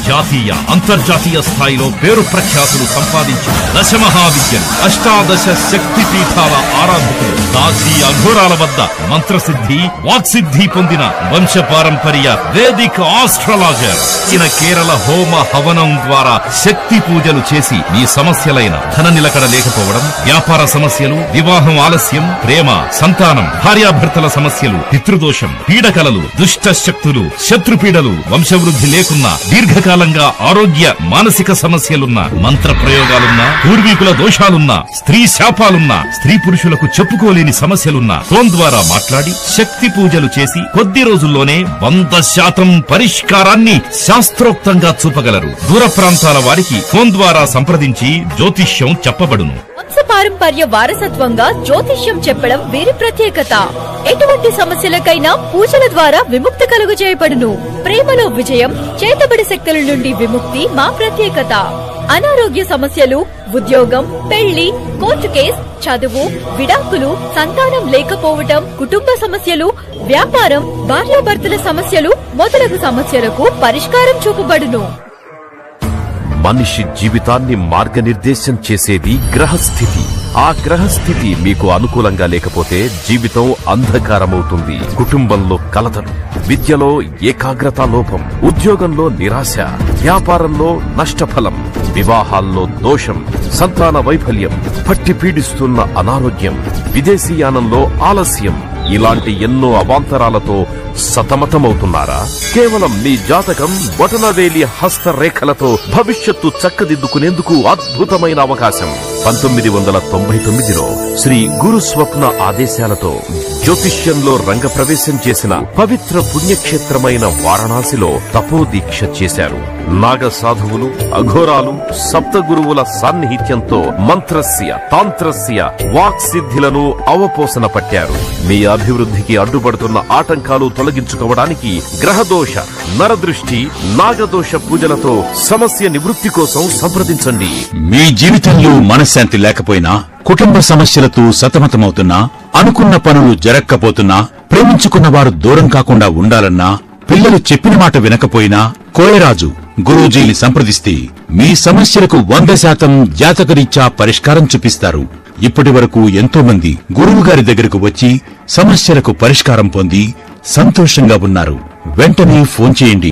జాతీయ అంతర్జాతీయ స్థాయిలో పేరు ప్రఖ్యాతులు సంపాదించిన దశమహావిద్యలు, అష్టాదశ శక్తి పీఠాల ఆరాధకులు, దాసి అఘోరాల వద్ద మంత్రసిద్ధి వాక్సిద్ధి పొందిన వంశపారంపర్య వేదిక్ ఆస్ట్రాలజర్ కేరళ హోమ హవనం ద్వారా శక్తి పూజలు చేసి మీ సమస్యలైన ధన నిలకడ లేకపోవడం, వ్యాపార సమస్యలు, వివాహం ఆలస్యం, ప్రేమ, సంతానం, భార్యాభర్తల సమస్యలు, పితృదోషం, పీడకలలు, దుష్ట శక్తులు, శత్రుపీడలు, వంశవృద్ధి లేకున్నా, దీర్ఘకాలంగా ఆరోగ్య మానసిక సమస్యలున్నా, మంత్ర ప్రయోగాలున్నా, పూర్వీకుల దోషాలున్నా, స్త్రీ శాపాలున్నా, స్త్రీ పురుషులకు చెప్పుకోలేని సమస్యలున్నా ఫోన్ ద్వారా మాట్లాడి శక్తి పూజలు చేసి కొద్ది రోజుల్లోనే 100% పరిష్కారాన్ని శాస్త్రోక్తంగా చూపగలరు. దూర ప్రాంతాల వారికి ఫోన్ ద్వారా సంప్రదించి జ్యోతిష్యం చెప్పబడును. వంశపారంపర్య వారసత్వంగా జ్యోతిష్యం చెప్పడం వీరి ప్రత్యేకత. ఎటువంటి సమస్యలకైనా పూజల ద్వారా విముక్తి కలుగజేయబడును. ప్రేమలో విజయం, చేతబడి శక్తుల నుండి విముక్తి మా ప్రత్యేకత. అనారోగ్య సమస్యలు, ఉద్యోగం, పెళ్లి, కోర్టు కేస్, చదువు, విడాకులు, సంతానం లేకపోవటం, కుటుంబ సమస్యలు, వ్యాపారం, భార్యాభర్తల సమస్యలు మొదలగు సమస్యలకు పరిష్కారం చూపబడును. మనిషి జీవితాన్ని మార్గనిర్దేశం చేసేది గ్రహస్థితి. ఆ గ్రహస్థితి మీకు అనుకూలంగా లేకపోతే జీవితం అంధకారమవుతుంది. కుటుంబంలో కలతలు, విద్యలో ఏకాగ్రత లోపం, ఉద్యోగంలో నిరాశ, వ్యాపారంలో నష్టఫలం, వివాహాల్లో దోషం, సంతాన వైఫల్యం, పట్టి పీడిస్తున్న అనారోగ్యం, విదేశీయానంలో ఆలస్యం, ఇలాంటి ఎన్నో అవాంతరాలతో సతమతమవుతున్నారా? కేవలం మీ జాతకం, బొటనవేలి హస్తరేఖలతో భవిష్యత్తు చక్కదిద్దుకునేందుకు అద్భుతమైన అవకాశం. 1999లో శ్రీ గురు స్వప్న ఆదేశాలతో జ్యోతిష్యంలో రంగప్రవేశం చేసిన పవిత్ర పుణ్యక్షేత్రమైన వారణాసిలో తపోదీక్ష చేశారు. నాగ సాధువులు, అఘోరాలు, సప్తగురువుల సాన్నిహిత్యంతో మంత్రస్య, తాంత్రస్య, వాక్సిద్ధిలను అవపోసన పట్టారు. మీ అభివృద్ధికి అడ్డుపడుతున్న ఆటంకాలు తొలగించుకోవడానికి గ్రహదోష, నరదృష్టి, నాగదోష పూజలతో సమస్య నివృత్తి కోసం సంప్రదించండి. మీ జీవితంలో మనశ్శాంతి లేకపోయినా, కుటుంబ సమస్యలతో సతమతమవుతున్నా, అనుకున్న పనులు జరక్కపోతున్నా, ప్రేమించుకున్న వారు దూరం కాకుండా ఉండాలన్నా, పిల్లలు చెప్పిన మాట వినకపోయినా కోయరాజు గురూజీని సంప్రదిస్తే మీ సమస్యలకు 100% జాతకరీత్యా పరిష్కారం చూపిస్తారు. ఇప్పటి వరకు ఎంతో మంది గురువు గారి దగ్గరకు వచ్చి సమస్యలకు పరిష్కారం పొంది సంతోషంగా ఉన్నారు. వెంటనే ఫోన్ చేయండి.